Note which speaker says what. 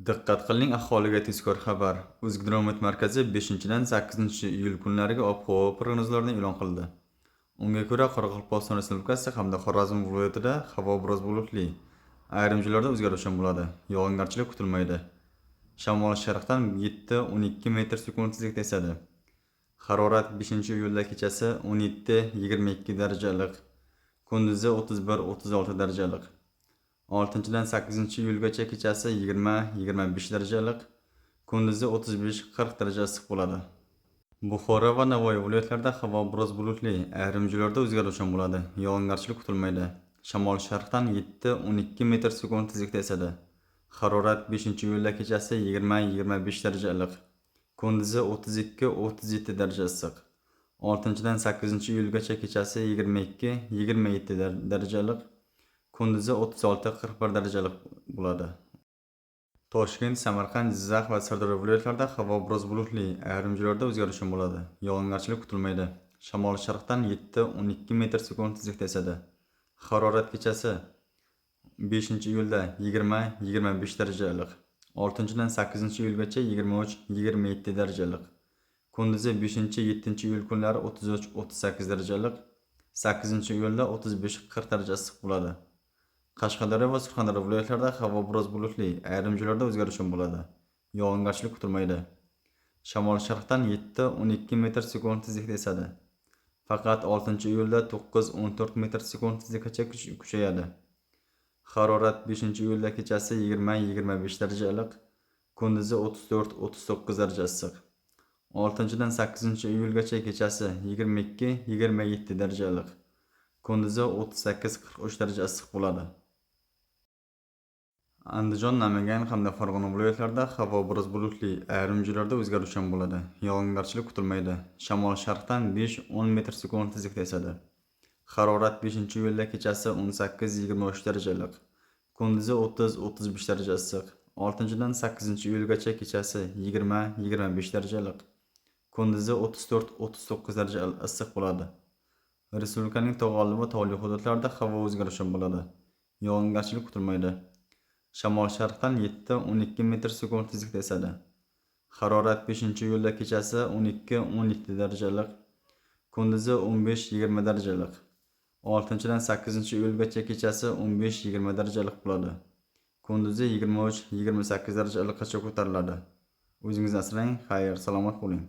Speaker 1: Diqqat qiling, aholiga tezkor xabar. O'zgidromet markazi 5-dan 8-iyul kunlariga ob-havo prognozlarini e'lon qildi. Unga ko'ra, Qoraqalpog'iston Respublikasi hamda Xorazm viloyatida havo biroz bulutli, ayrim joylarda o'zgaruvchan bo'ladi. Yog'ingarchilik kutilmaydi. Shamol-sharqdan 7-12 metr sekund tezlikda esadi. Harorat 5-iyulda kechasi 17-22 darajalik, kunduzi 31-36 darajalik. 6-dan 8-iyulgacha kechasi 20-25 darajalik, kunduzi 35-40 daraja issiq bo'ladi. Buxoro va Navoiy viloyatlarida havo biroz bulutli, ayrim joylarda o'zgaruvchan bo'ladi. Yog'ingarchilik kutilmaydi. Shamol sharqdan 7-12 metr sekund tezlikda esadi. Harorat 5-iyulda kechasi 20-25 darajalik, kunduzi 32-37 daraja issiq. 6-dan 8-iyulgacha kechasi 22-27 darajalik, kunduzi 36-41 darajalik bo'ladi. Toshkent, Samarqand, Jizzax va Sirdaryo viloyatlarida havo biroz bulutli, ayrim joylarda o'zgaruvchan bo'ladi. Yog'ingarchilik kutilmaydi. Shamol sharqdan 7-12 metr sekund tezlikda esadi. Harorat kechasi 5-iyulda 20-25 darajalik, 6-dan 8-iyulgacha 23-27 darajalik, kunduzi 5-7-iyul kunlari 33-38 darajalik, 8-iyulda 35-40 daraja issiq bo'ladi. Qashqadaryo va Surxondaryo viloyatlarida havo biroz bulutli, ayrim joylarda o'zgaruvchan bo'ladi. Yog'ingarchilik kutilmaydi. Shamol sharqdan 7-12 metr sekund tezlikda esadi. Faqat 6-iyulda 9-14 metr sekund tezlikgacha kuchayadi. Harorat 5-iyulda kechasi 20-25 darajalik, kunduzi 34-39 daraja issiq. 6-dan 8-iyulgacha kechasi 22-27 darajalik, kunduzi 38-43 daraja issiq bo'ladi. Andijon, Namangan hamda Farg'ona viloyatlarida havo biroz bulutli, ayrim joylarda o'zgaruvchan bo'ladi. Yog'ingarchilik kutilmaydi. Shamol sharqdan 5-10 metr sekund tezlikda esadi. Harorat 5-iyulda kechasi 18-23 darajalik, kunduzi 30-35 daraja issiq. 6-dan 8-iyulgacha kechasi 20-25 darajalik, kunduzi 34-39 daraja issiq bo'ladi. Respublikaning tog'olli va tog'li hududlarida havo o'zgaruvchan bo'ladi. Yog'ingarchilik kutilmaydi. Shamol sharqdan 7-12 metr sekund tezlikda esadi. Harorat 5-iyulda kechasi 12-17 darajalik, kunduzi 15-20 darajalik. 6-dan 8-iyulgacha kechasi 15-20 darajalik bo'ladi. Kunduzi 23-28 darajalikgacha ko'tariladi. O'zingizni asrang, xayr, salomat bo'ling.